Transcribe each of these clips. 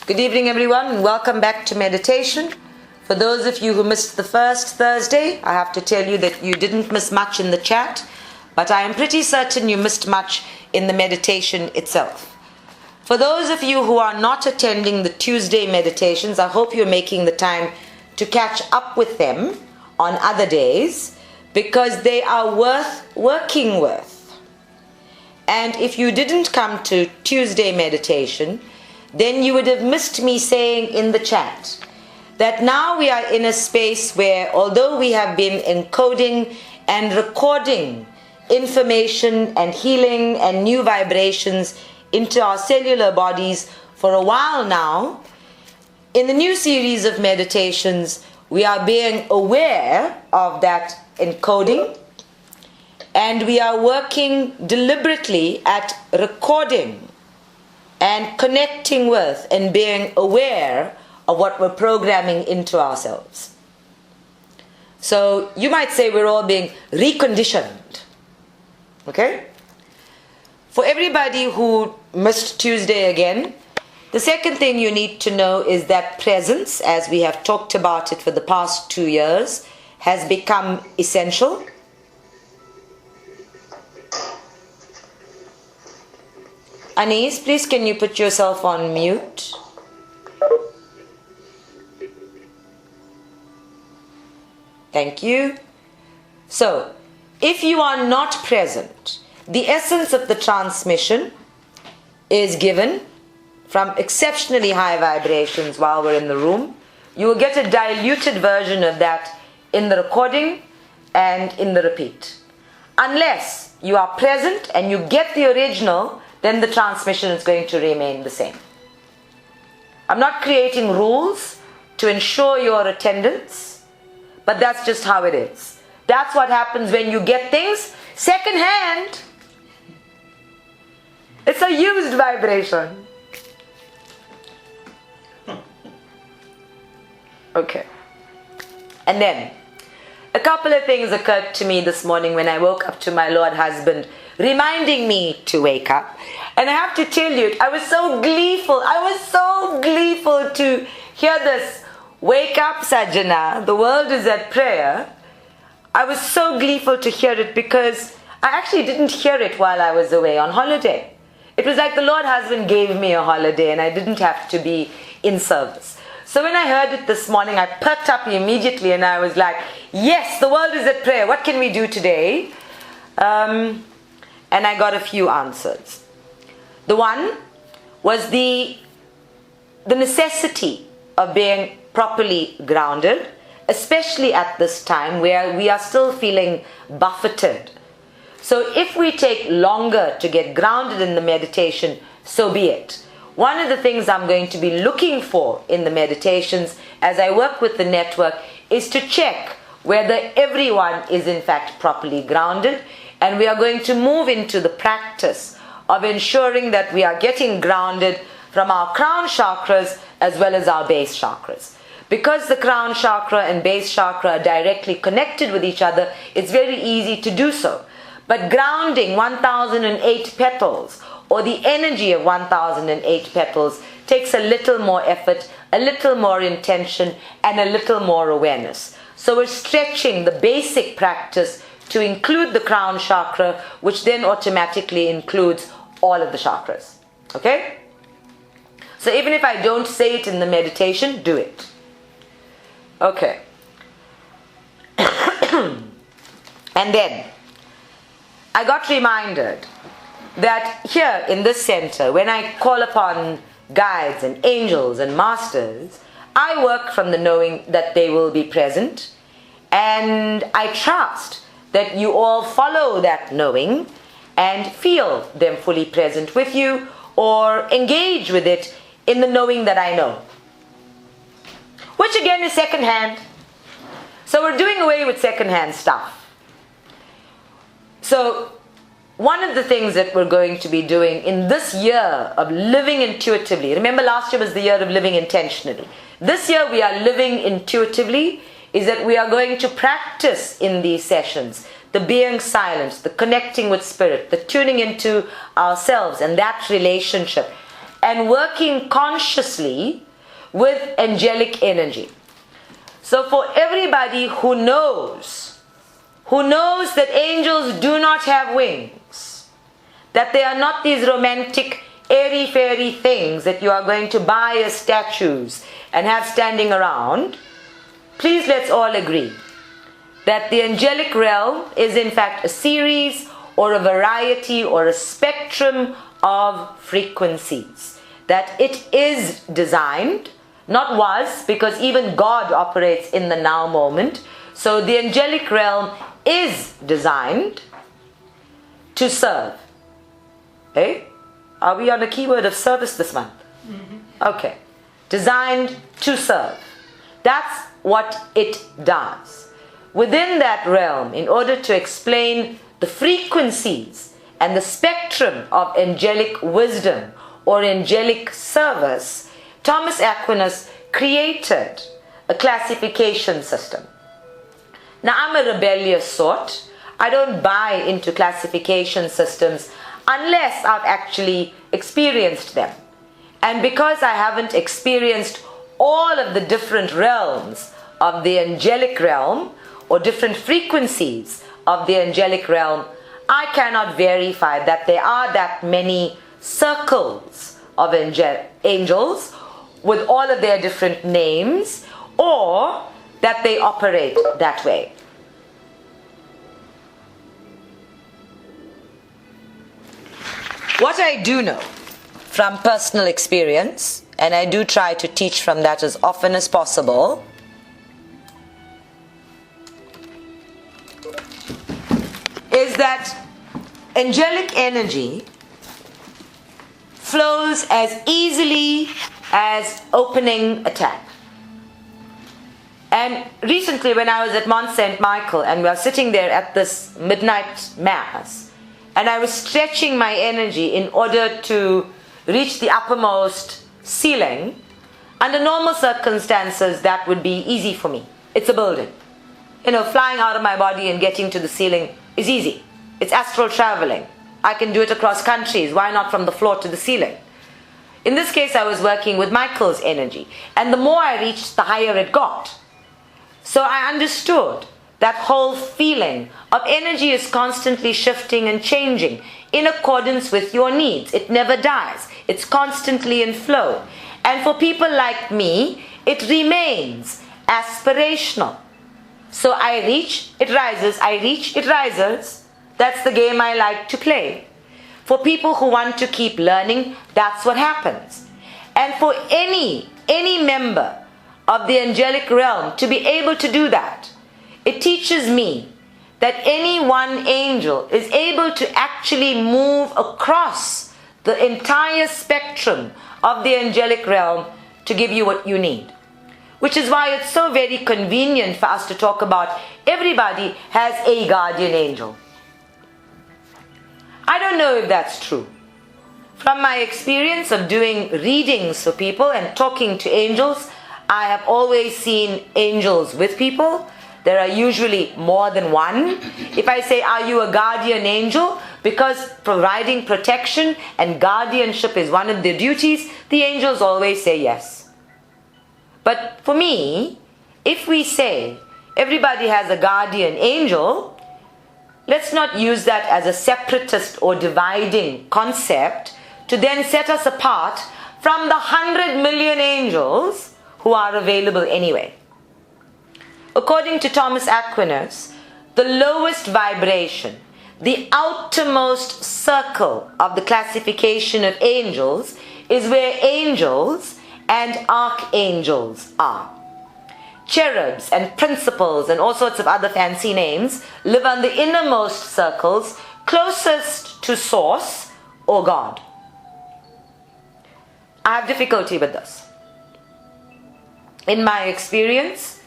Good evening, everyone, and welcome back to meditation. For those of you who missed the first Thursday, I have to tell you that you didn't miss much in the chat, but I am pretty certain you missed much in the meditation itself. For those of you who are not attending the Tuesday meditations, I hope you're making the time to catch up with them on other days, because they are worth working with. And if you didn't come to Tuesday meditation, then you would have missed me saying in the chat that now we are in a space where, although we have been encoding and recording information and healing and new vibrations into our cellular bodies for a while now, in the new series of meditations, we are being aware of that encoding, and we are working deliberately at recording and connecting with and being aware of what we're programming into ourselves. So you might say we're all being reconditioned. Okay? For everybody who missed Tuesday again, the second thing you need to know is that presence, as we have talked about it for the past 2 years, has become essential. Anis, please can you put yourself on mute? Thank you. So, if you are not present, the essence of the transmission is given from exceptionally high vibrations while we're in the room. You will get a diluted version of that in the recording and in the repeat. Unless you are present and you get the original, then the transmission is going to remain the same. I'm not creating rules to ensure your attendance, but that's just how it is. That's what happens when you get things second hand. It's a used vibration. Okay. And then, a couple of things occurred to me this morning when I woke up to my Lord husband reminding me to wake up. And I have to tell you, I was so gleeful. To hear this, wake up Sajjana, the world is at prayer. I was so gleeful to hear it because I actually didn't hear it while I was away on holiday. It was like the Lord husband gave me a holiday and I didn't have to be in service. So when I heard it this morning, I perked up immediately and I was like, yes, the world is at prayer. What can we do today? And I got a few answers. The one was the necessity of being properly grounded, especially at this time where we are still feeling buffeted. So if we take longer to get grounded in the meditation, so be it. One of the things I'm going to be looking for in the meditations as I work with the network is to check whether everyone is in fact properly grounded, and we are going to move into the practice of ensuring that we are getting grounded from our crown chakras as well as our base chakras. Because the crown chakra and base chakra are directly connected with each other, it's very easy to do so. But grounding 1008 petals, or the energy of 1008 petals, takes a little more effort, a little more intention, and a little more awareness. So we're stretching the basic practice to include the crown chakra, which then automatically includes all of the chakras. Okay? So even if I don't say it in the meditation, do it. Okay. And then, I got reminded that here in this center, when I call upon guides and angels and masters, I work from the knowing that they will be present, and I trust that you all follow that knowing and feel them fully present with you, or engage with it in the knowing that I know, which again is second-hand. So we're doing away with second-hand stuff. So one of the things that we're going to be doing in this year of living intuitively, remember last year was the year of living intentionally. This year we are living intuitively, is that we are going to practice in these sessions the being silent, the connecting with spirit, the tuning into ourselves and that relationship. and working consciously with angelic energy. So for everybody who knows that angels do not have wings, that they are not these romantic, airy-fairy things that you are going to buy as statues and have standing around, please let's all agree that the angelic realm is in fact a series or a variety or a spectrum of frequencies. That it is designed, not was, because even God operates in the now moment. So the angelic realm is designed to serve. Okay? Are we on a keyword of service this month? Mm-hmm. Okay. Designed to serve. That's what it does. Within that realm, in order to explain the frequencies and the spectrum of angelic wisdom or angelic service, Thomas Aquinas created a classification system. Now, I'm a rebellious sort. I don't buy into classification systems unless I've actually experienced them. And because I haven't experienced all of the different realms of the angelic realm or different frequencies of the angelic realm, I cannot verify that there are that many circles of angels with all of their different names, or that they operate that way. What I do know from personal experience, and I do try to teach from that as often as possible, is that angelic energy flows as easily as opening a tap. And recently when I was at Mont St. Michael and we were sitting there at this midnight mass, and I was stretching my energy in order to reach the uppermost ceiling, under normal circumstances that would be easy for me. It's a building. Flying out of my body and getting to the ceiling is easy. It's astral traveling. I can do it across countries. Why not from the floor to the ceiling? In this case, I was working with Michael's energy. And the more I reached, the higher it got. So I understood that whole feeling of energy is constantly shifting and changing in accordance with your needs. It never dies. It's constantly in flow. And for people like me, it remains aspirational. So I reach, it rises. I reach, it rises. That's the game I like to play. For people who want to keep learning, that's what happens. And for any member of the angelic realm to be able to do that, it teaches me that any one angel is able to actually move across the entire spectrum of the angelic realm to give you what you need. Which is why it's so very convenient for us to talk about everybody has a guardian angel. I don't know if that's true. From my experience of doing readings for people and talking to angels, I have always seen angels with people. There are usually more than one. If I say, are you a guardian angel? Because providing protection and guardianship is one of their duties, the angels always say yes. But for me, if we say everybody has a guardian angel, let's not use that as a separatist or dividing concept to then set us apart from the 100 million angels who are available anyway. According to Thomas Aquinas, the lowest vibration, the outermost circle of the classification of angels is where angels and archangels are. Cherubs and principals and all sorts of other fancy names live on the innermost circles closest to Source or God. I have difficulty with this. In my experience,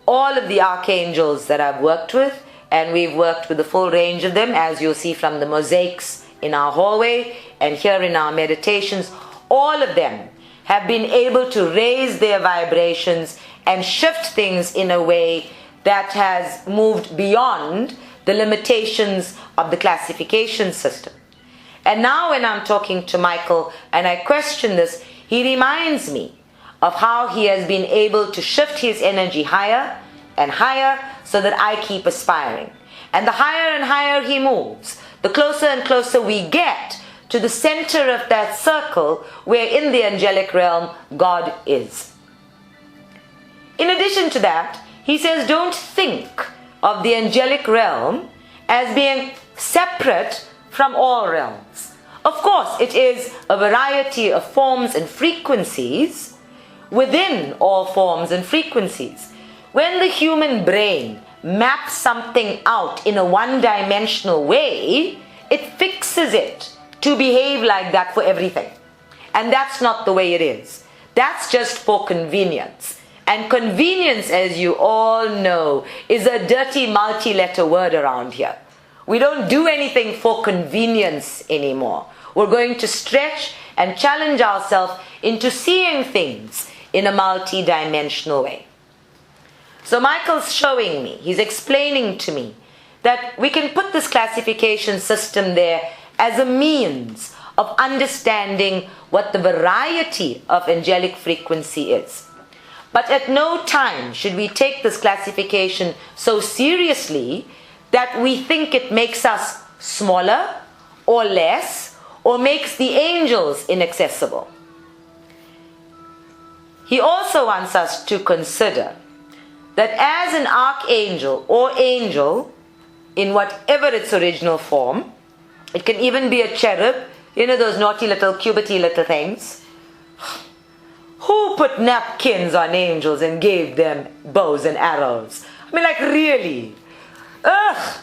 all of the archangels that I've worked with, and we've worked with the full range of them, as you'll see from the mosaics in our hallway and here in our meditations, all of them have been able to raise their vibrations and shift things in a way that has moved beyond the limitations of the classification system. And now when I'm talking to Michael and I question this, he reminds me of how he has been able to shift his energy higher and higher so that I keep aspiring. And the higher and higher he moves, the closer and closer we get to the center of that circle where in the angelic realm God is. In addition to that, he says don't think of the angelic realm as being separate from all realms. Of course, it is a variety of forms and frequencies within all forms and frequencies. When the human brain maps something out in a one-dimensional way, it fixes it to behave like that for everything. And that's not the way it is. That's just for convenience. And convenience, as you all know, is a dirty multi-letter word around here. We don't do anything for convenience anymore. We're going to stretch and challenge ourselves into seeing things in a multi-dimensional way. So Michael's showing me, he's explaining to me that we can put this classification system there as a means of understanding what the variety of angelic frequency is. But at no time should we take this classification so seriously that we think it makes us smaller or less or makes the angels inaccessible. He also wants us to consider that as an archangel or angel, in whatever its original form, it can even be a cherub, you know those naughty little cubity little things. Who put napkins on angels and gave them bows and arrows? I mean, like, really? Ugh!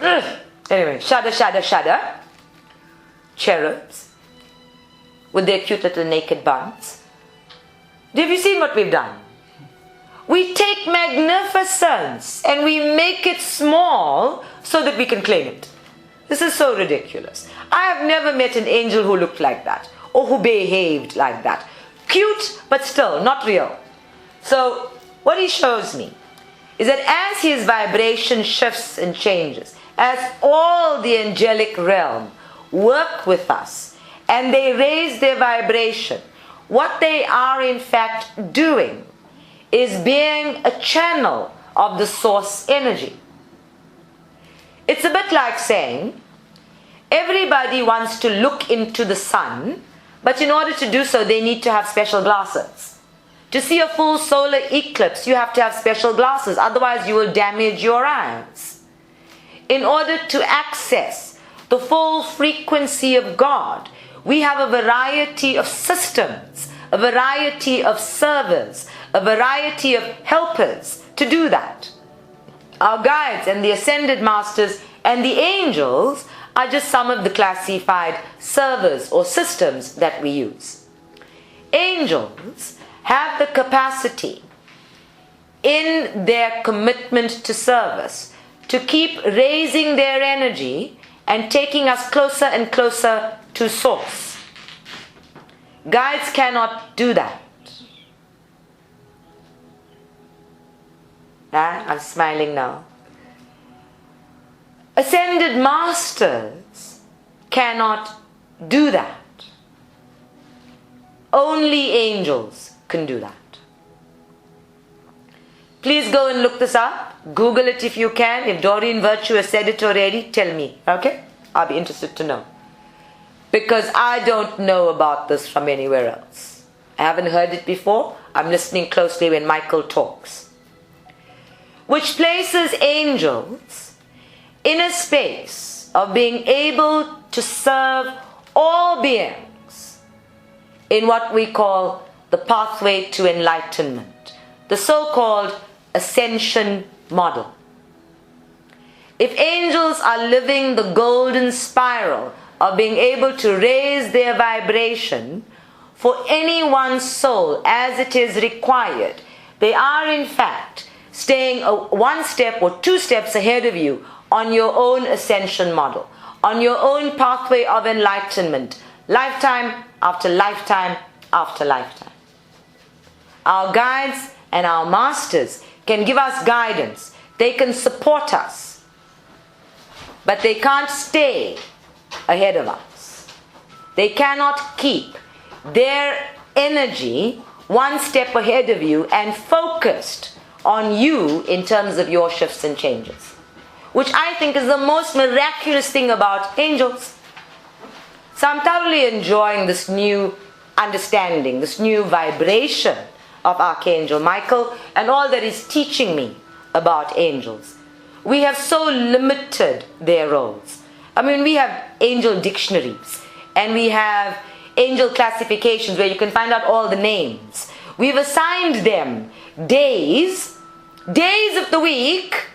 Ugh! Anyway, shudder, shudder, shudder. Cherubs with their cute little naked buns. Have you seen what we've done? We take magnificence and we make it small so that we can claim it. This is so ridiculous. I have never met an angel who looked like that or who behaved like that. Cute, but still not real. So what he shows me is that as his vibration shifts and changes, as all the angelic realm work with us and they raise their vibration, what they are in fact doing is being a channel of the source energy. It's a bit like saying, everybody wants to look into the sun, but in order to do so, they need to have special glasses. To see a full solar eclipse, you have to have special glasses, otherwise you will damage your eyes. In order to access the full frequency of God, we have a variety of systems, a variety of servers, a variety of helpers to do that. Our guides and the ascended masters and the angels are just some of the classified servers or systems that we use. Angels have the capacity in their commitment to service to keep raising their energy and taking us closer and closer to source. Guides cannot do that. I'm smiling now. Ascended masters cannot do that. Only angels can do that. Please go and look this up. Google it if you can. If Doreen Virtue has said it already, tell me. Okay? I'll be interested to know. Because I don't know about this from anywhere else. I haven't heard it before. I'm listening closely when Michael talks. Which places angels in a space of being able to serve all beings in what we call the pathway to enlightenment, the so-called ascension model. If angels are living the golden spiral of being able to raise their vibration for any one soul as it is required, they are in fact staying one step or two steps ahead of you on your own ascension model, on your own pathway of enlightenment, lifetime after lifetime after lifetime. Our guides and our masters can give us guidance. They can support us. But they can't stay ahead of us. They cannot keep their energy one step ahead of you and focused on you in terms of your shifts and changes, which I think is the most miraculous thing about angels. So I'm thoroughly enjoying this new understanding, this new vibration of Archangel Michael and all that he's teaching me about angels. We have so limited their roles. I mean, we have angel dictionaries and we have angel classifications where you can find out all the names. We've assigned them days of the week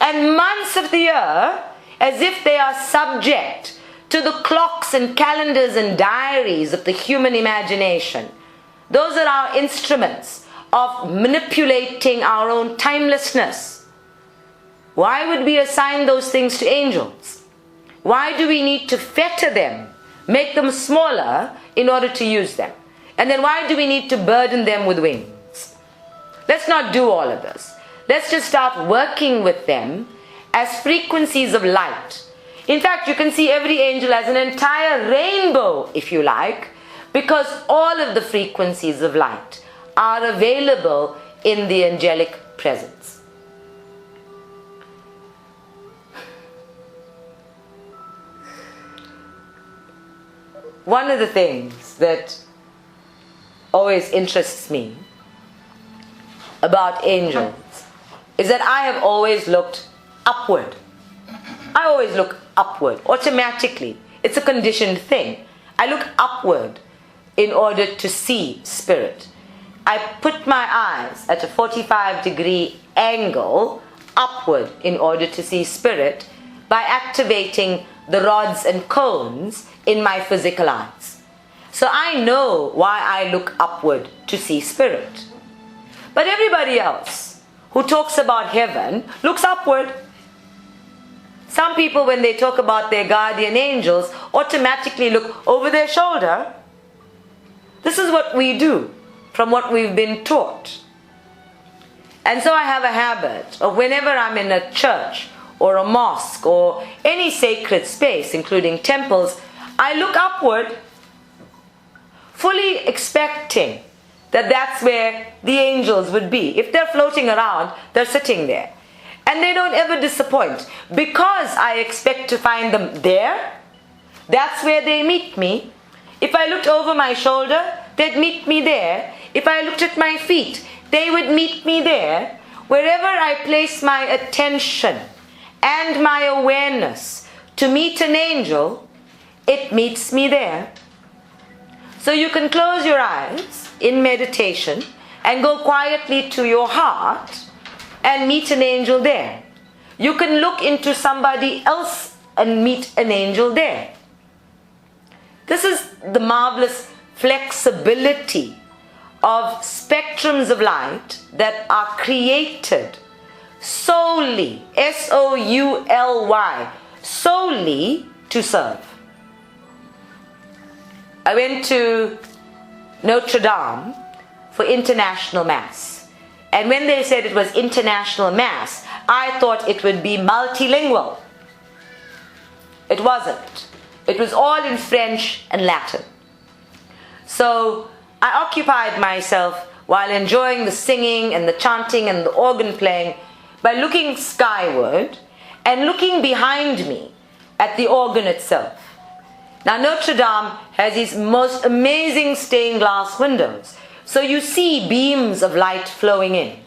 and months of the year as if they are subject to the clocks and calendars and diaries of the human imagination. Those are our instruments of manipulating our own timelessness. Why would we assign those things to angels? Why do we need to fetter them, make them smaller in order to use them? And then why do we need to burden them with wings? Let's not do all of this. Let's just start working with them as frequencies of light. In fact, you can see every angel as an entire rainbow, if you like, because all of the frequencies of light are available in the angelic presence. One of the things that always interests me about angels is that I have always looked upward. I always look upward, automatically. It's a conditioned thing. I look upward in order to see spirit. I put my eyes at a 45-degree angle upward in order to see spirit by activating the rods and cones in my physical eyes. So I know why I look upward to see spirit. But everybody else who talks about heaven looks upward. Some people, when they talk about their guardian angels, automatically look over their shoulder. This is what we do from what we've been taught. And so I have a habit of whenever I'm in a church or a mosque or any sacred space, including temples, I look upward, fully expecting that that's where the angels would be. If they're floating around, they're sitting there. And they don't ever disappoint. Because I expect to find them there, that's where they meet me. If I looked over my shoulder, they'd meet me there. If I looked at my feet, they would meet me there. Wherever I place my attention and my awareness to meet an angel, it meets me there. So you can close your eyes in meditation and go quietly to your heart and meet an angel there. You can look into somebody else and meet an angel there. This is the marvelous flexibility of spectrums of light that are created solely, S-O-U-L-Y, solely to serve. I went to Notre Dame for International Mass. And when they said it was International Mass, I thought it would be multilingual. It wasn't. It was all in French and Latin. So I occupied myself while enjoying the singing and the chanting and the organ playing by looking skyward and looking behind me at the organ itself. Now Notre Dame has these most amazing stained glass windows. So you see beams of light flowing in.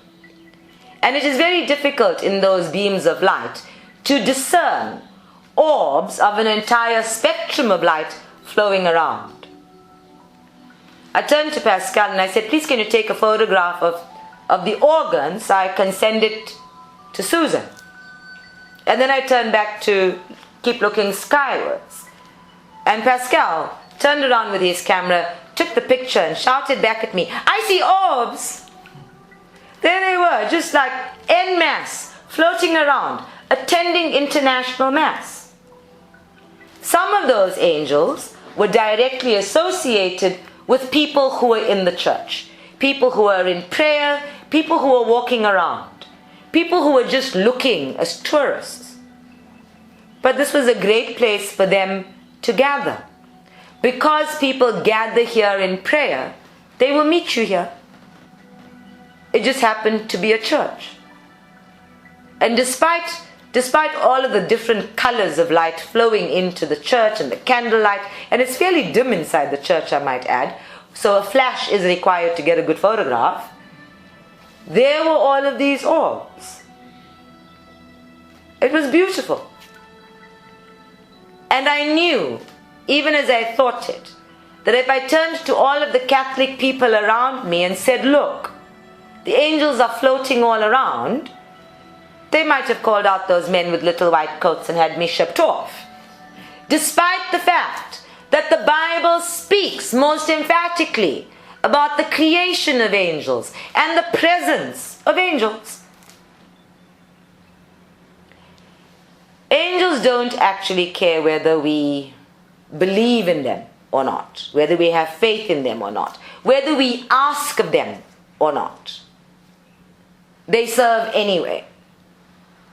And it is very difficult in those beams of light to discern orbs of an entire spectrum of light flowing around. I turned to Pascal and I said, please can you take a photograph of the organ so I can send it to Susan. And then I turned back to keep looking skywards. And Pascal turned around with his camera, took the picture and shouted back at me, I see orbs. There they were, just like en masse, floating around, attending international mass. Some of those angels were directly associated with people who were in the church, people who were in prayer, people who were walking around, people who were just looking as tourists. But this was a great place for them to gather. Because people gather here in prayer, they will meet you here. It just happened to be a church. And despite all of the different colors of light flowing into the church and the candlelight, and it's fairly dim inside the church, I might add, so a flash is required to get a good photograph, there were all of these orbs. It was beautiful. And I knew, even as I thought it, that if I turned to all of the Catholic people around me and said, look, the angels are floating all around, they might have called out those men with little white coats and had me shipped off. Despite the fact that the Bible speaks most emphatically about the creation of angels and the presence of angels. Angels don't actually care whether we believe in them or not, whether we have faith in them or not, whether we ask of them or not. They serve anyway.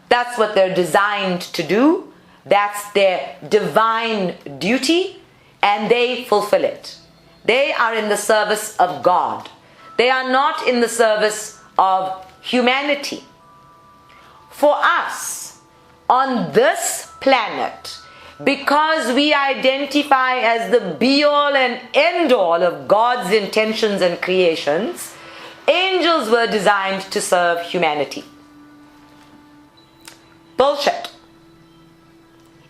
That's what they're designed to do. That's their divine duty, and they fulfill it. They are in the service of God. They are not in the service of humanity. For us, on this planet, because we identify as the be-all and end-all of God's intentions and creations, angels were designed to serve humanity. Bullshit.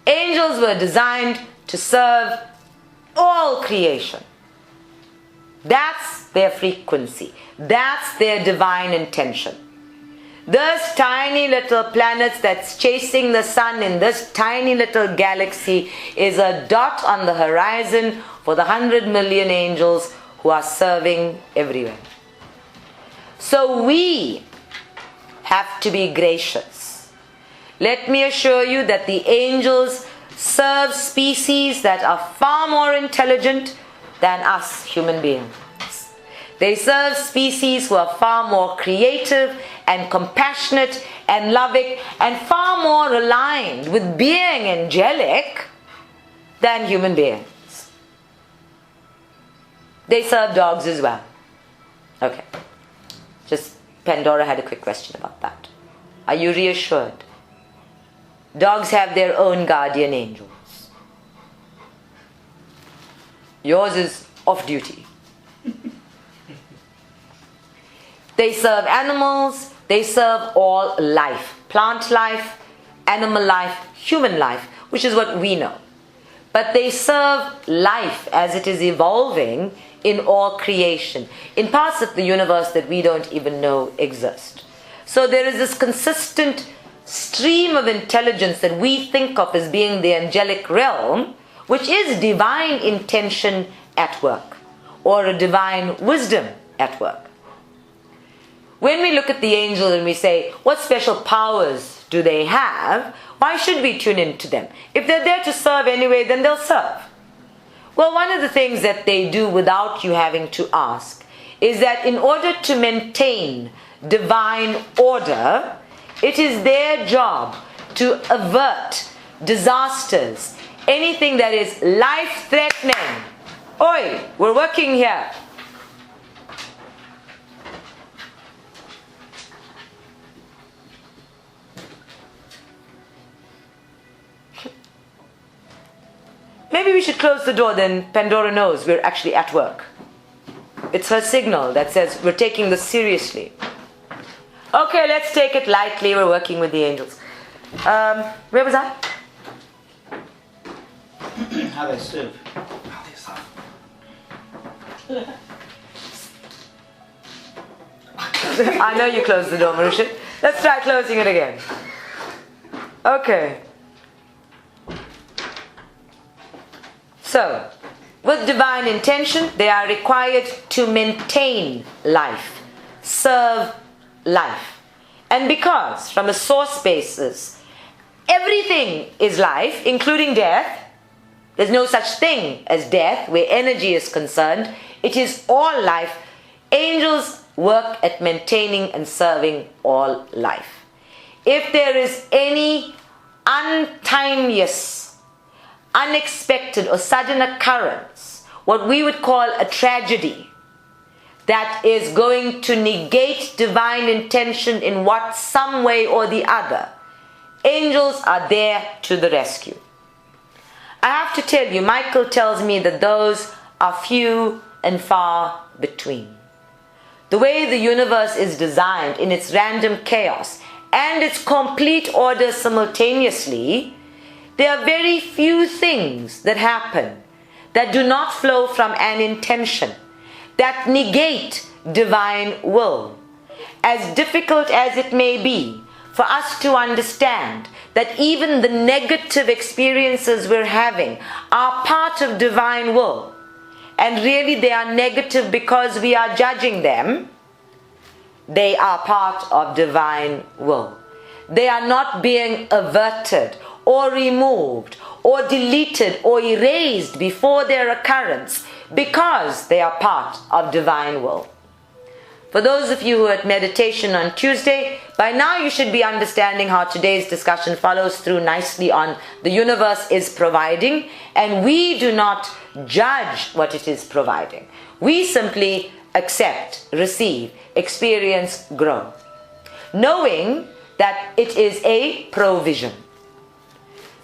Angels were designed to serve all creation. That's their frequency. That's their divine intention. Those tiny little planets that's chasing the sun in this tiny little galaxy is a dot on the horizon for the 100 million angels who are serving everywhere. So we have to be gracious. Let me assure you that the angels serve species that are far more intelligent than us human beings. They serve species who are far more creative and compassionate and loving and far more aligned with being angelic than human beings. They serve dogs as well. Okay. Just Pandora had a quick question about that. Are you reassured? Dogs have their own guardian angels. Yours is off duty. They serve animals, they serve all life. Plant life, animal life, human life, which is what we know. But they serve life as it is evolving in all creation, in parts of the universe that we don't even know exist. So there is this consistent stream of intelligence that we think of as being the angelic realm, which is divine intention at work, or a divine wisdom at work. When we look at the angels and we say, what special powers do they have? Why should we tune into them? If they're there to serve anyway, then they'll serve. Well, one of the things that they do without you having to ask is that in order to maintain divine order, it is their job to avert disasters, anything that is life-threatening. Oi, we're working here. Maybe we should close the door, then Pandora knows we're actually at work. It's her signal that says we're taking this seriously. Okay, let's take it lightly. We're working with the angels. Where was I? How they serve. I know you closed the door, Marusha. Let's try closing it again. Okay. So, with divine intention, they are required to maintain life, serve life. And because, from a source basis, everything is life, including death, there's no such thing as death where energy is concerned, it is all life. Angels work at maintaining and serving all life. If there is any untimeous, unexpected or sudden occurrence, what we would call a tragedy, that is going to negate divine intention in some way or the other, angels are there to the rescue. I have to tell you, Michael tells me that those are few and far between. The way the universe is designed in its random chaos and its complete order simultaneously, there are very few things that happen that do not flow from an intention, that negate divine will. As difficult as it may be for us to understand that even the negative experiences we're having are part of divine will, and really they are negative because we are judging them, they are part of divine will. They are not being averted or removed or deleted or erased before their occurrence because they are part of divine will. For those of you who are at meditation on Tuesday, by now you should be understanding how today's discussion follows through nicely on the universe is providing, and we do not judge what it is providing. We simply accept, receive, experience, grow, knowing that it is a provision.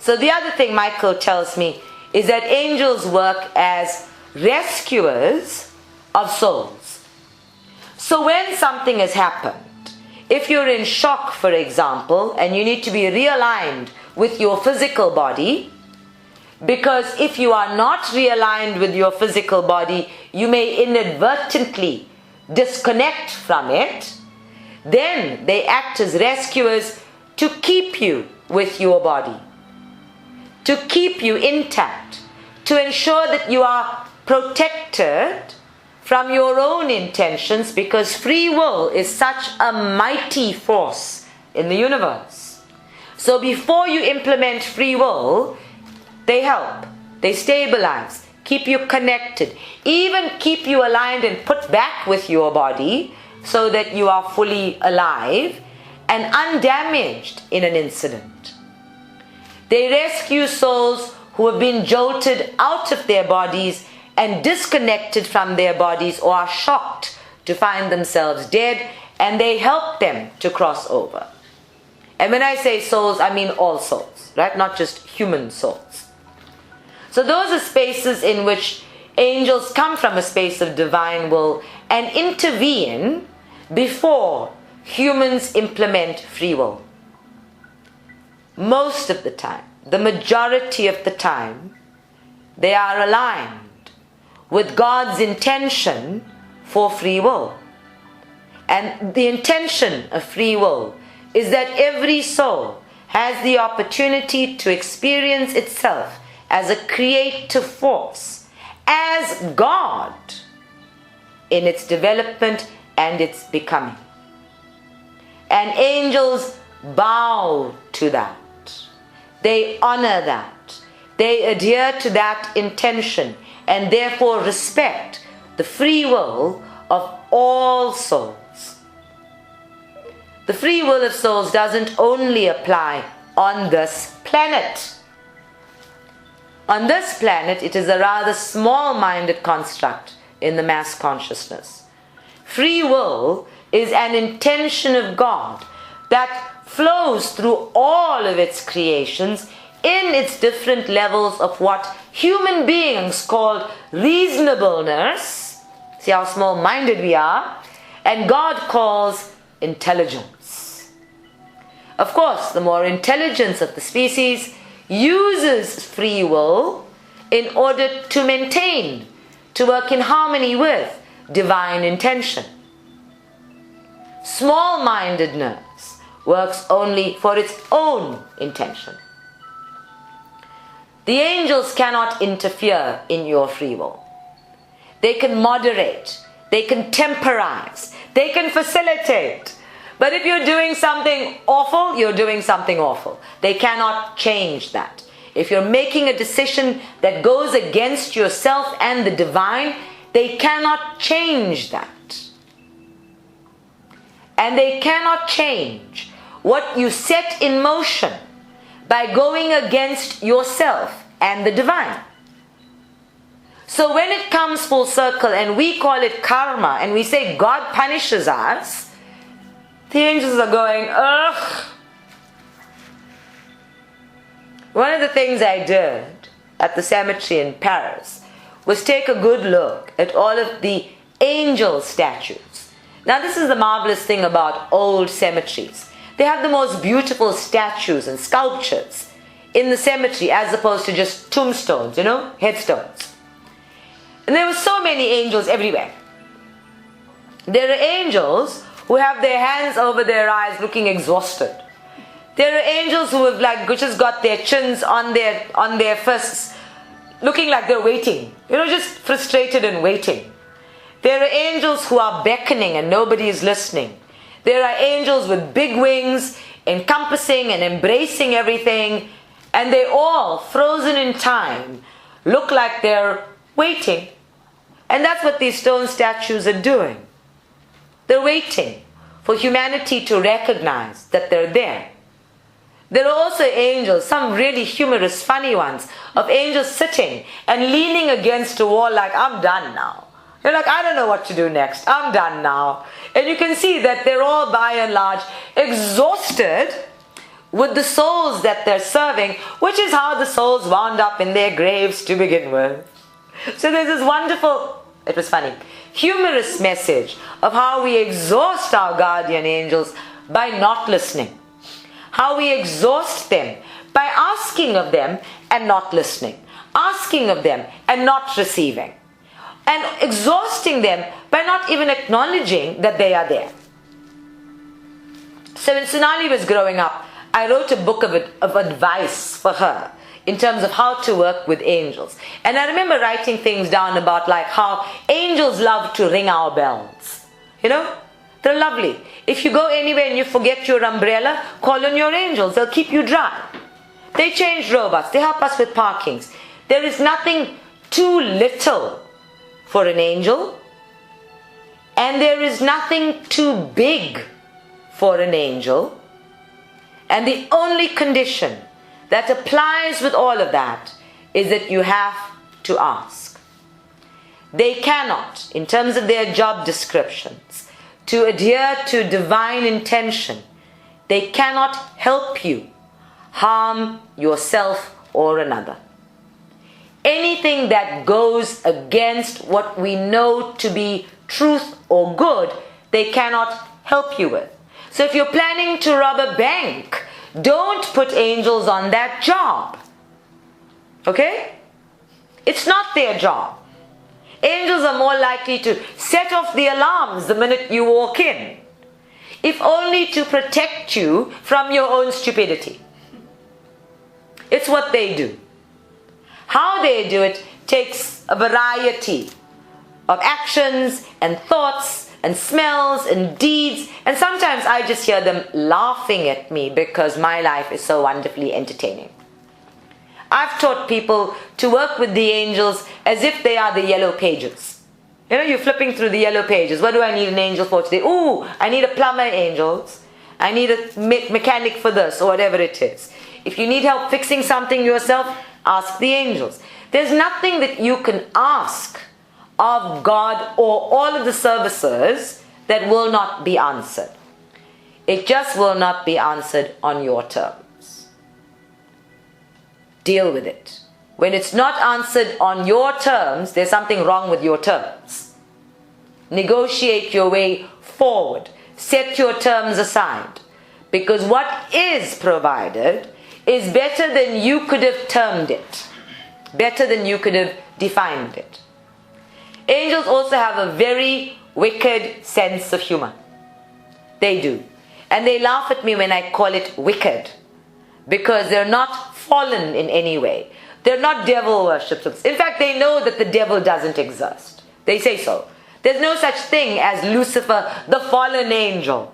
So the other thing Michael tells me is that angels work as rescuers of souls. So when something has happened, if you're in shock, for example, and you need to be realigned with your physical body, because if you are not realigned with your physical body, you may inadvertently disconnect from it, then they act as rescuers to keep you with your body, to keep you intact, to ensure that you are protected from your own intentions, because free will is such a mighty force in the universe. So before you implement free will, they help, they stabilize, keep you connected, even keep you aligned and put back with your body so that you are fully alive and undamaged in an incident. They rescue souls who have been jolted out of their bodies and disconnected from their bodies, or are shocked to find themselves dead, and they help them to cross over. And when I say souls, I mean all souls, right? Not just human souls. So those are spaces in which angels come from a space of divine will and intervene before humans implement free will. Most of the time, the majority of the time, they are aligned with God's intention for free will. And the intention of free will is that every soul has the opportunity to experience itself as a creative force, as God, in its development and its becoming. And angels bow to that. They honor that. They adhere to that intention and therefore respect the free will of all souls. The free will of souls doesn't only apply on this planet. On this planet, it is a rather small-minded construct in the mass consciousness. Free will is an intention of God that flows through all of its creations in its different levels of what human beings call reasonableness. See how small-minded we are. And God calls intelligence. Of course, the more intelligence of the species uses free will in order to maintain, to work in harmony with divine intention. Small-mindedness works only for its own intention. The angels cannot interfere in your free will. They can moderate, they can temporize, they can facilitate. But if you're doing something awful, you're doing something awful. They cannot change that. If you're making a decision that goes against yourself and the divine, they cannot change that. And they cannot change what you set in motion by going against yourself and the divine. So when it comes full circle and we call it karma and we say God punishes us, the angels are going, ugh. One of the things I did at the cemetery in Paris was take a good look at all of the angel statues. Now this is the marvelous thing about old cemeteries. They have the most beautiful statues and sculptures in the cemetery as opposed to just tombstones, headstones. And there were so many angels everywhere. There are angels who have their hands over their eyes looking exhausted. There are angels who have just got their chins on their fists looking like they're waiting. Just frustrated and waiting. There are angels who are beckoning and nobody is listening. There are angels with big wings, encompassing and embracing everything, and they all, frozen in time, look like they're waiting. And that's what these stone statues are doing. They're waiting for humanity to recognize that they're there. There are also angels, some really humorous, funny ones, of angels sitting and leaning against a wall like, I'm done now. They're like, I don't know what to do next. I'm done now. And you can see that they're all by and large exhausted with the souls that they're serving, which is how the souls wound up in their graves to begin with. So there's this wonderful, it was funny, humorous message of how we exhaust our guardian angels by not listening. How we exhaust them by asking of them and not listening. Asking of them and not receiving. And exhausting them by not even acknowledging that they are there. So when Sonali was growing up, I wrote a book of advice for her in terms of how to work with angels. And I remember writing things down about how angels love to ring our bells. They're lovely. If you go anywhere and you forget your umbrella, call on your angels. They'll keep you dry. They change robots. They help us with parkings. There is nothing too little for an angel. And there is nothing too big for an angel. And the only condition that applies with all of that is that you have to ask. They cannot, in terms of their job descriptions, to adhere to divine intention, they cannot help you harm yourself or another. Anything that goes against what we know to be truth or good, they cannot help you with. So if you're planning to rob a bank, don't put angels on that job. Okay? It's not their job. Angels are more likely to set off the alarms the minute you walk in, if only to protect you from your own stupidity. It's what they do. How they do it takes a variety of actions and thoughts and smells and deeds, and sometimes I just hear them laughing at me because my life is so wonderfully entertaining. I've taught people to work with the angels as if they are the yellow pages. You're flipping through the yellow pages. What do I need an angel for today? Ooh, I need a plumber, angels. I need a mechanic for this, or whatever it is. If you need help fixing something yourself, ask the angels. There's nothing that you can ask of God or all of the services that will not be answered. It just will not be answered on your terms. Deal with it. When it's not answered on your terms, there's something wrong with your terms. Negotiate your way forward. Set your terms aside. Because what is provided is better than you could have termed it. Better than you could have defined it. Angels also have a very wicked sense of humor. They do. And they laugh at me when I call it wicked. Because they're not fallen in any way. They're not devil worshippers. In fact, they know that the devil doesn't exist. They say so. There's no such thing as Lucifer, the fallen angel.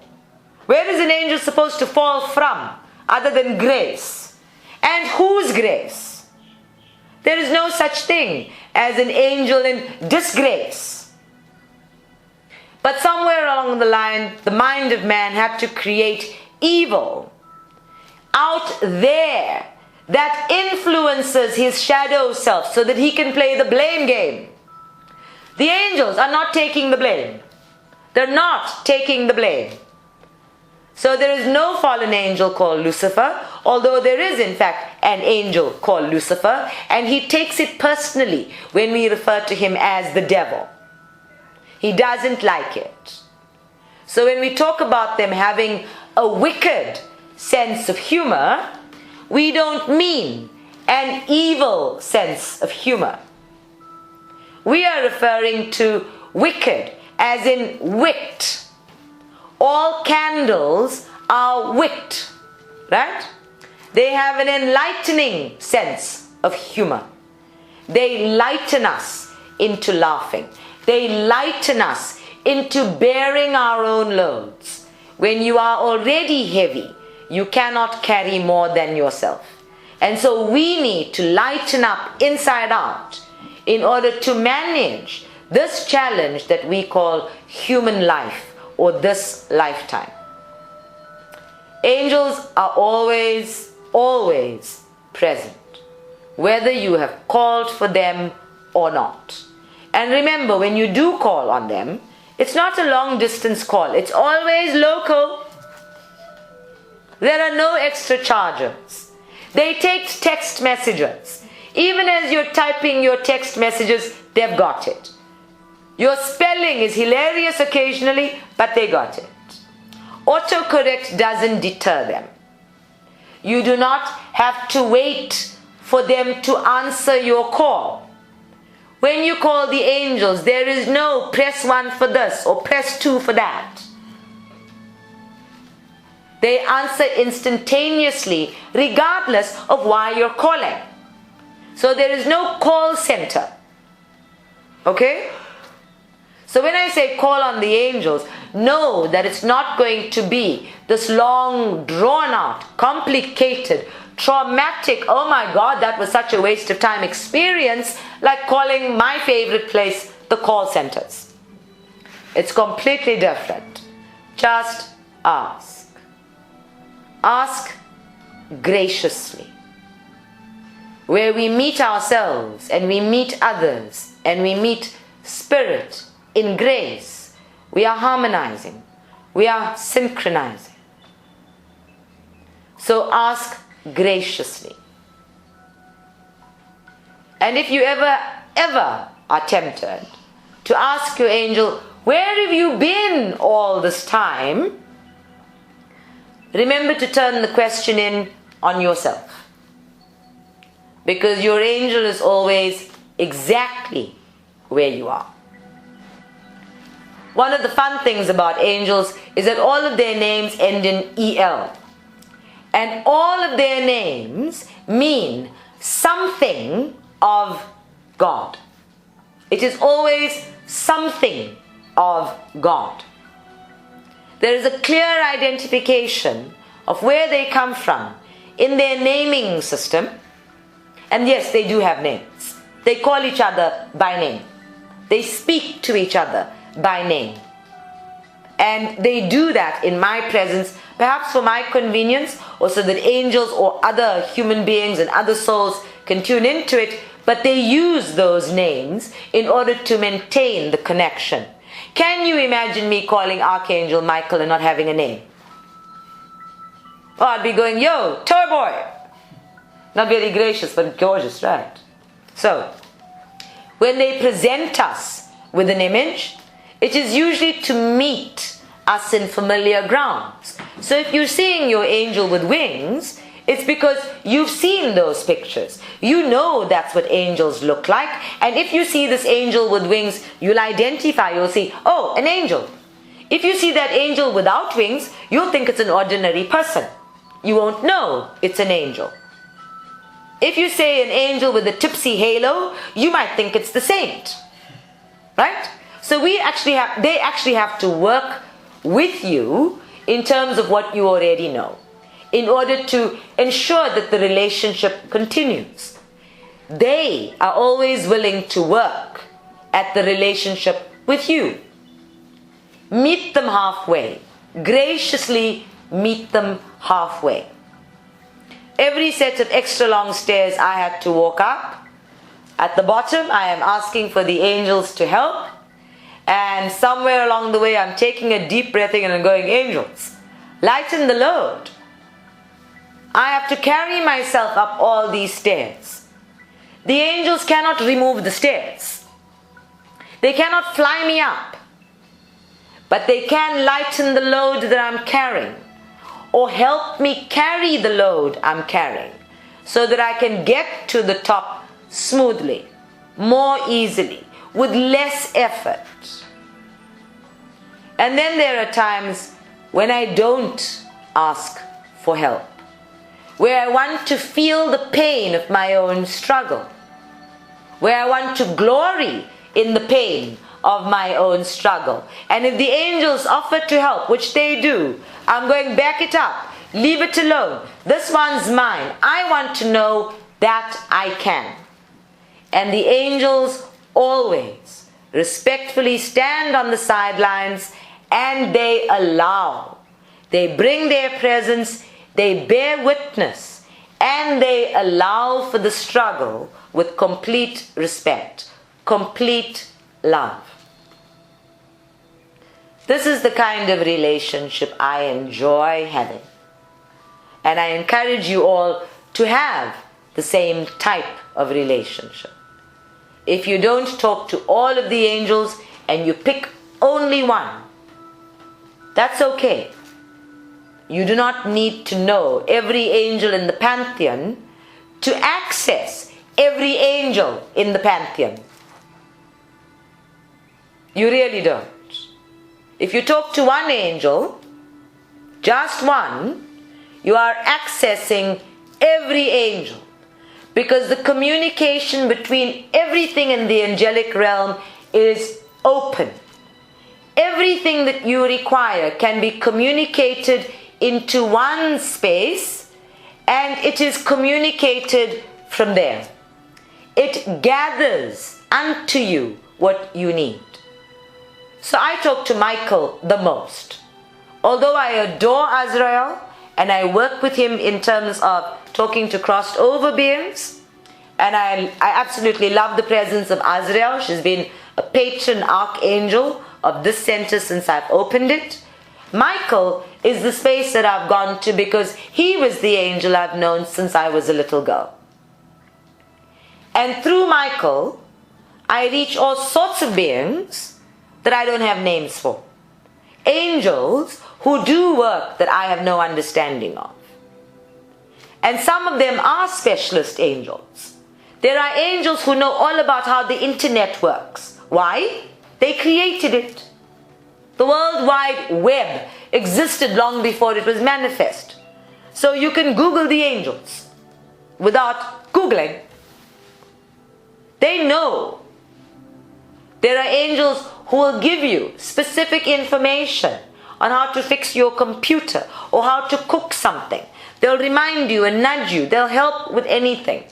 Where is an angel supposed to fall from other than grace? And whose grace? There is no such thing as an angel in disgrace. But somewhere along the line, the mind of man had to create evil out there that influences his shadow self so that he can play the blame game. The angels are not taking the blame. They're not taking the blame. So there is no fallen angel called Lucifer, although there is in fact an angel called Lucifer, and he takes it personally when we refer to him as the devil. He doesn't like it. So when we talk about them having a wicked sense of humor, we don't mean an evil sense of humor. We are referring to wicked as in wit. All candles are wit, right? They have an enlightening sense of humor. They lighten us into laughing. They lighten us into bearing our own loads. When you are already heavy, you cannot carry more than yourself. And so we need to lighten up inside out in order to manage this challenge that we call human life or this lifetime. Angels are always, always present, whether you have called for them or not. And remember, when you do call on them, it's not a long distance call. It's always local. There are no extra charges. They take text messages. Even as you're typing your text messages, they've got it. Your spelling is hilarious occasionally, but they got it. Autocorrect doesn't deter them. You do not have to wait for them to answer your call. When you call the angels, there is no press 1 for this or press 2 for that. They answer instantaneously regardless of why you're calling. So there is no call center. Okay? So when I say call on the angels, know that it's not going to be this long, drawn out, complicated, traumatic, oh my God, that was such a waste of time experience, like calling my favorite place, the call centers. It's completely different. Just ask. Ask graciously. Where we meet ourselves and we meet others and we meet spirit in grace, we are harmonizing, we are synchronizing. So ask graciously. And if you ever are tempted to ask your angel, where have you been all this time? Remember to turn the question in on yourself. Because your angel is always exactly where you are. One of the fun things about angels is that all of their names end in EL. And all of their names mean something of God. It is always something of God. There is a clear identification of where they come from in their naming system. And yes, they do have names. They call each other by name. They speak to each other by name. And they do that in my presence, perhaps for my convenience, or so that angels or other human beings and other souls can tune into it, but they use those names in order to maintain the connection. Can you imagine me calling Archangel Michael and not having a name? Oh, I'd be going, yo, toy boy. Not very gracious, but gorgeous, right? So, when they present us with an image, it is usually to meet us in familiar grounds. So if you're seeing your angel with wings, it's because you've seen those pictures. You know that's what angels look like. And if you see this angel with wings, you'll identify, you'll see, oh, an angel. If you see that angel without wings, you'll think it's an ordinary person. You won't know it's an angel. If you say an angel with a tipsy halo, you might think it's the saint. Right? So they actually have to work with you in terms of what you already know, in order to ensure that the relationship continues. They are always willing to work at the relationship with you. Meet them halfway. Graciously meet them halfway. Every set of extra long stairs I had to walk up. At the bottom, I am asking for the angels to help. And somewhere along the way, I'm taking a deep breath in and going, angels, lighten the load. I have to carry myself up all these stairs. The angels cannot remove the stairs. They cannot fly me up. But they can lighten the load that I'm carrying, or help me carry the load I'm carrying, so that I can get to the top smoothly, more easily, with less effort. And then there are times when I don't ask for help, where I want to feel the pain of my own struggle, where I want to glory in the pain of my own struggle. And if the angels offer to help, which they do, I'm going, back it up, leave it alone. This one's mine. I want to know that I can. And the angels always respectfully stand on the sidelines, and they allow. They bring their presence, they bear witness, and they allow for the struggle with complete respect, complete love. This is the kind of relationship I enjoy having. And I encourage you all to have the same type of relationship. If you don't talk to all of the angels and you pick only one, that's okay. You do not need to know every angel in the pantheon to access every angel in the pantheon. You really don't. If you talk to one angel, just one, you are accessing every angel, because the communication between everything in the angelic realm is open. Everything that you require can be communicated into one space, and it is communicated from there. It gathers unto you what you need. So I talk to Michael the most. Although I adore Azrael and I work with him in terms of talking to crossed over beings, and I absolutely love the presence of Azrael. She's been a patron archangel of this center since I've opened it. Michael is the space that I've gone to because he was the angel I've known since I was a little girl. And through Michael, I reach all sorts of beings that I don't have names for. Angels who do work that I have no understanding of. And some of them are specialist angels. There are angels who know all about how the internet works. Why? They created it. The World Wide Web existed long before it was manifest. So you can Google the angels without Googling. They know. There are angels who will give you specific information on how to fix your computer or how to cook something. They'll remind you and nudge you. They'll help with anything.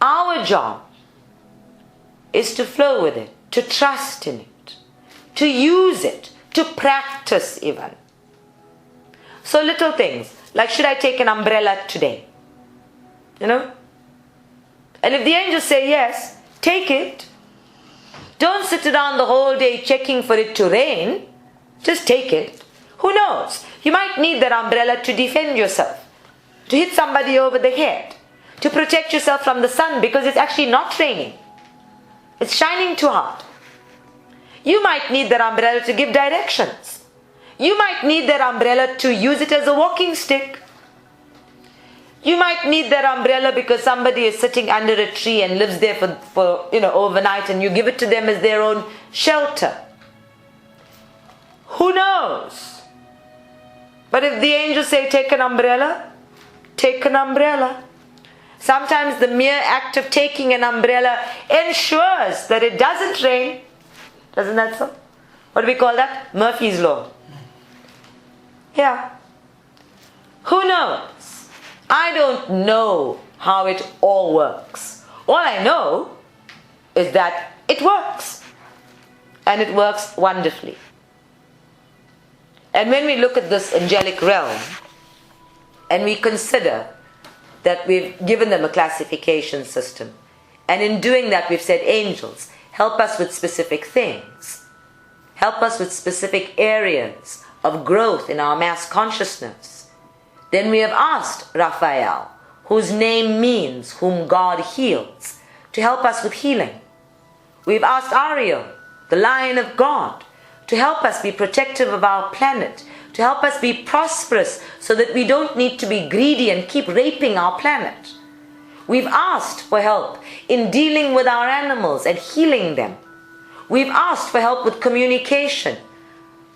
Our job is to flow with it, to trust in it, to use it, to practice even. So little things, like should I take an umbrella today? You know? And if the angels say yes, take it. Don't sit around the whole day checking for it to rain. Just take it. Who knows? You might need that umbrella to defend yourself, to hit somebody over the head, to protect yourself from the sun because it's actually not raining. It's shining too hard. You might need that umbrella to give directions. You might need that umbrella to use it as a walking stick. You might need that umbrella because somebody is sitting under a tree and lives there for overnight, and you give it to them as their own shelter. Who knows? But if the angels say take an umbrella, take an umbrella. Sometimes the mere act of taking an umbrella ensures that it doesn't rain. Doesn't that so? What do we call that? Murphy's Law. Yeah. Who knows? I don't know how it all works. All I know is that it works. And it works wonderfully. And when we look at this angelic realm, and we consider that we've given them a classification system, and in doing that we've said, angels, help us with specific things. Help us with specific areas of growth in our mass consciousness. Then we have asked Raphael, whose name means whom God heals, to help us with healing. We've asked Ariel, the Lion of God, to help us be protective of our planet, to help us be prosperous so that we don't need to be greedy and keep raping our planet. We've asked for help in dealing with our animals and healing them. We've asked for help with communication.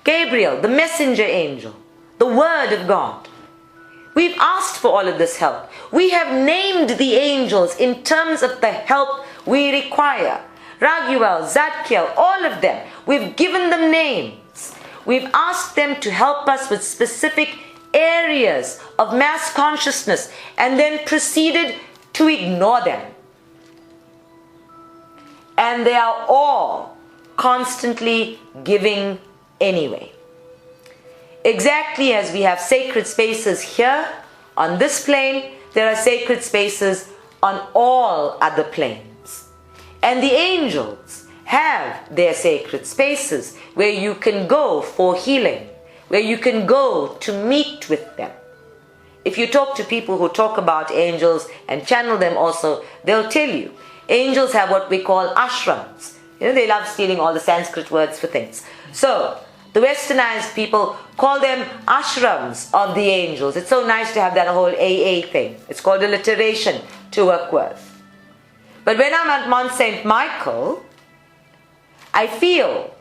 Gabriel, the messenger angel, the Word of God. We've asked for all of this help. We have named the angels in terms of the help we require. Raguel, Zadkiel, all of them. We've given them names. We've asked them to help us with specific areas of mass consciousness and then proceeded to ignore them. And they are all constantly giving anyway. Exactly as we have sacred spaces here on this plane, there are sacred spaces on all other planes. And the angels have their sacred spaces where you can go for healing, where you can go to meet with them. If you talk to people who talk about angels and channel them also, they'll tell you, angels have what we call ashrams. You know, they love stealing all the Sanskrit words for things. So, the westernized people call them ashrams of the angels. It's so nice to have that whole AA thing. It's called alliteration to work with. But when I'm at Mount St. Michael, I feel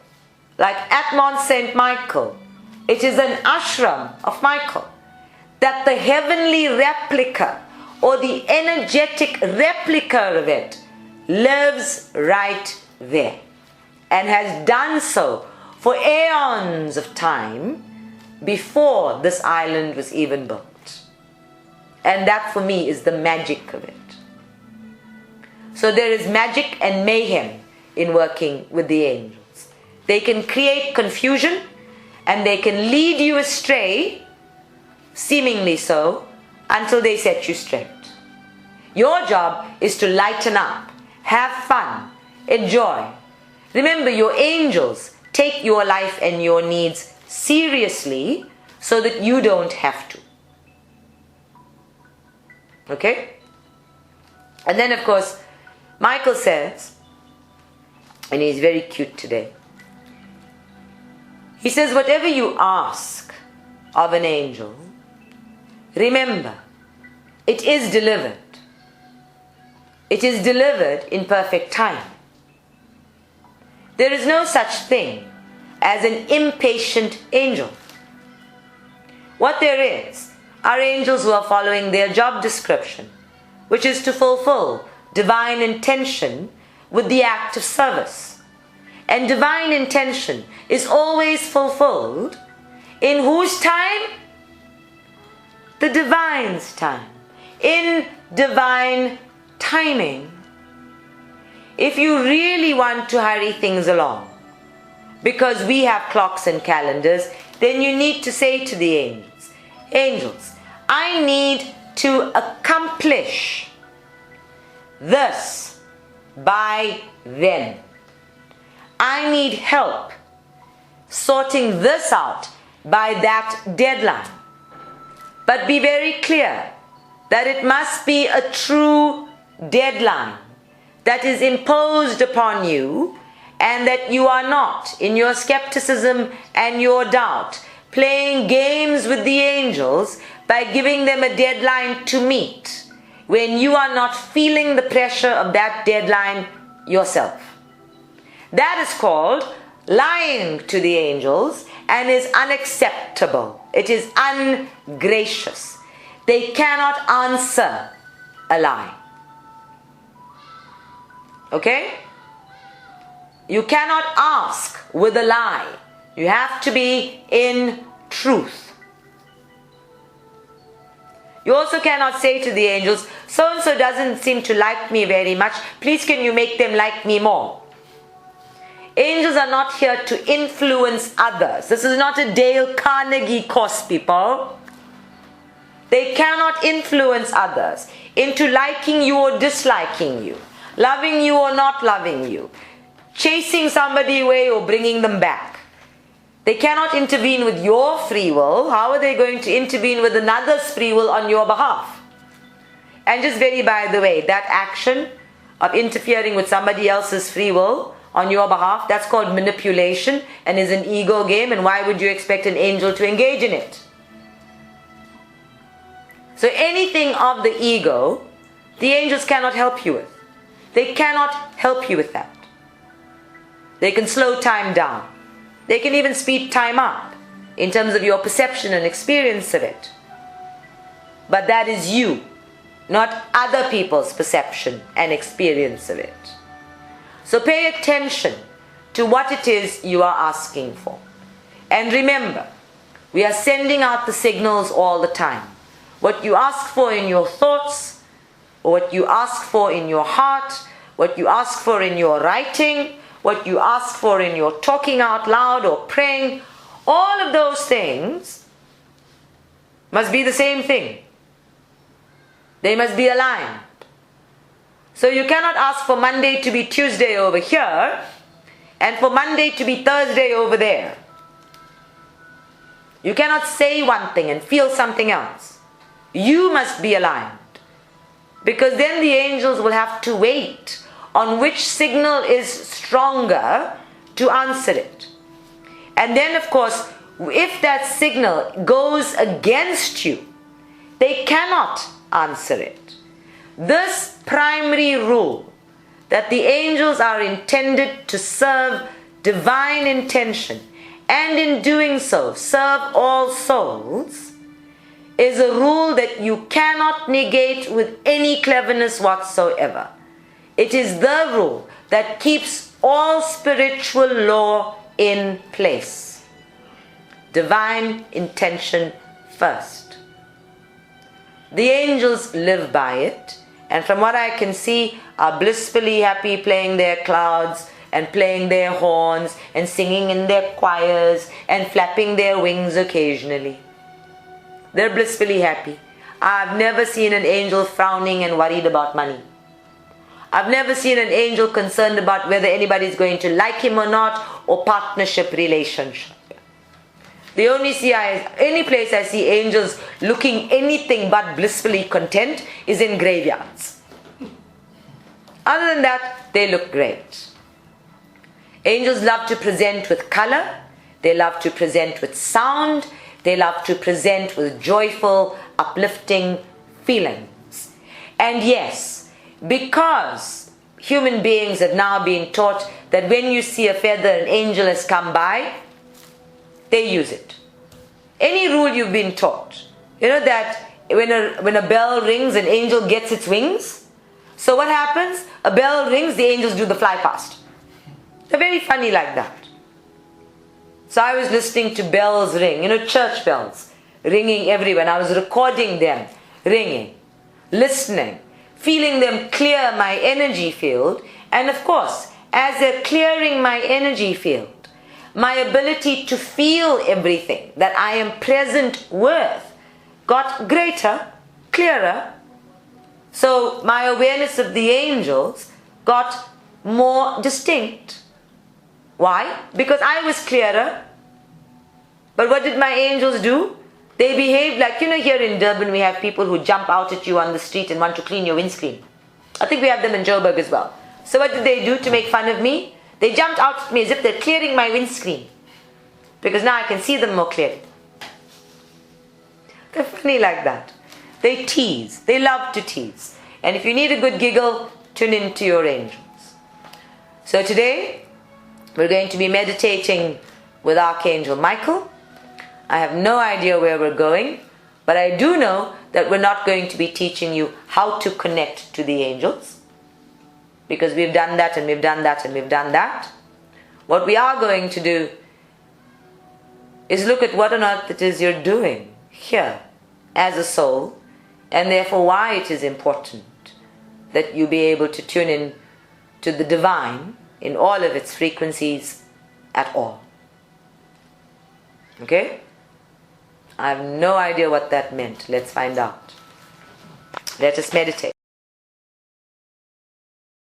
like at Mount St. Michael, it is an ashram of Michael. That the heavenly replica or the energetic replica of it lives right there and has done so for aeons of time before this island was even built. And that for me is the magic of it. So there is magic and mayhem in working with the angels. They can create confusion and they can lead you astray, seemingly so, until they set you straight. Your job is to lighten up, have fun, enjoy. Remember, your angels take your life and your needs seriously so that you don't have to. Okay? And then, of course, Michael says, and he's very cute today, he says, whatever you ask of an angel, remember, it is delivered. It is delivered in perfect time. There is no such thing as an impatient angel. What there is are angels who are following their job description, which is to fulfill divine intention with the act of service. And divine intention is always fulfilled in whose time? The divine's time. In divine timing. If you really want to hurry things along, because we have clocks and calendars, then you need to say to the angels, angels, I need to accomplish this by then. I need help sorting this out by that deadline. But be very clear that it must be a true deadline that is imposed upon you, and that you are not, in your skepticism and your doubt, playing games with the angels by giving them a deadline to meet when you are not feeling the pressure of that deadline yourself. That is called lying to the angels and is unacceptable. It is ungracious. They cannot answer a lie. Okay? You cannot ask with a lie. You have to be in truth. You also cannot say to the angels, so-and-so doesn't seem to like me very much. Please can you make them like me more? Angels are not here to influence others. This is not a Dale Carnegie course, people. They cannot influence others into liking you or disliking you, loving you or not loving you, chasing somebody away or bringing them back. They cannot intervene with your free will. How are they going to intervene with another's free will on your behalf? And just very by the way, that action of interfering with somebody else's free will on your behalf, that's called manipulation and is an ego game. And why would you expect an angel to engage in it? So anything of the ego, the angels cannot help you with. They cannot help you with that. They can slow time down. They can even speed time up in terms of your perception and experience of it. But that is you, not other people's perception and experience of it. So pay attention to what it is you are asking for. And remember, we are sending out the signals all the time. What you ask for in your thoughts, or what you ask for in your heart, what you ask for in your writing, what you ask for in your talking out loud or praying, all of those things must be the same thing. They must be aligned. So you cannot ask for Monday to be Tuesday over here and for Monday to be Thursday over there. You cannot say one thing and feel something else. You must be aligned. Because then the angels will have to wait on which signal is stronger to answer it. And then of course, if that signal goes against you, they cannot answer it. This primary rule, that the angels are intended to serve divine intention, and in doing so serve all souls, is a rule that you cannot negate with any cleverness whatsoever. It is the rule that keeps all spiritual law in place. Divine intention first. The angels live by it, and from what I can see, are blissfully happy playing their clouds and playing their horns and singing in their choirs and flapping their wings occasionally. They're blissfully happy. I've never seen an angel frowning and worried about money. I've never seen an angel concerned about whether anybody's going to like him or not, or partnership relationship. The only place I see angels looking anything but blissfully content is in graveyards. Other than that, they look great. Angels love to present with color. They love to present with sound. They love to present with joyful, uplifting feelings. And yes, because human beings have now been taught that when you see a feather, an angel has come by, they use it. Any rule you've been taught, you know that when a bell rings, an angel gets its wings. So what happens? A bell rings, the angels do the fly past. They're very funny like that. So I was listening to bells ring, church bells ringing everywhere. And I was recording them ringing, listening, feeling them clear my energy field. And of course, as they're clearing my energy field, my ability to feel everything that I am present with got greater, clearer. So my awareness of the angels got more distinct. Why? Because I was clearer. But what did my angels do? They behaved like, here in Durban we have people who jump out at you on the street and want to clean your windscreen. I think we have them in Joburg as well. So what did they do to make fun of me? They jumped out at me as if they're clearing my windscreen. Because now I can see them more clearly. They're funny like that. They tease. They love to tease. And if you need a good giggle, tune into your angels. So today, we're going to be meditating with Archangel Michael. I have no idea where we're going, but I do know that we're not going to be teaching you how to connect to the angels, because we've done that and we've done that and we've done that. What we are going to do is look at what on earth it is you're doing here as a soul, and therefore why it is important that you be able to tune in to the divine in all of its frequencies at all. Okay? I have no idea what that meant. Let's find out. Let us meditate.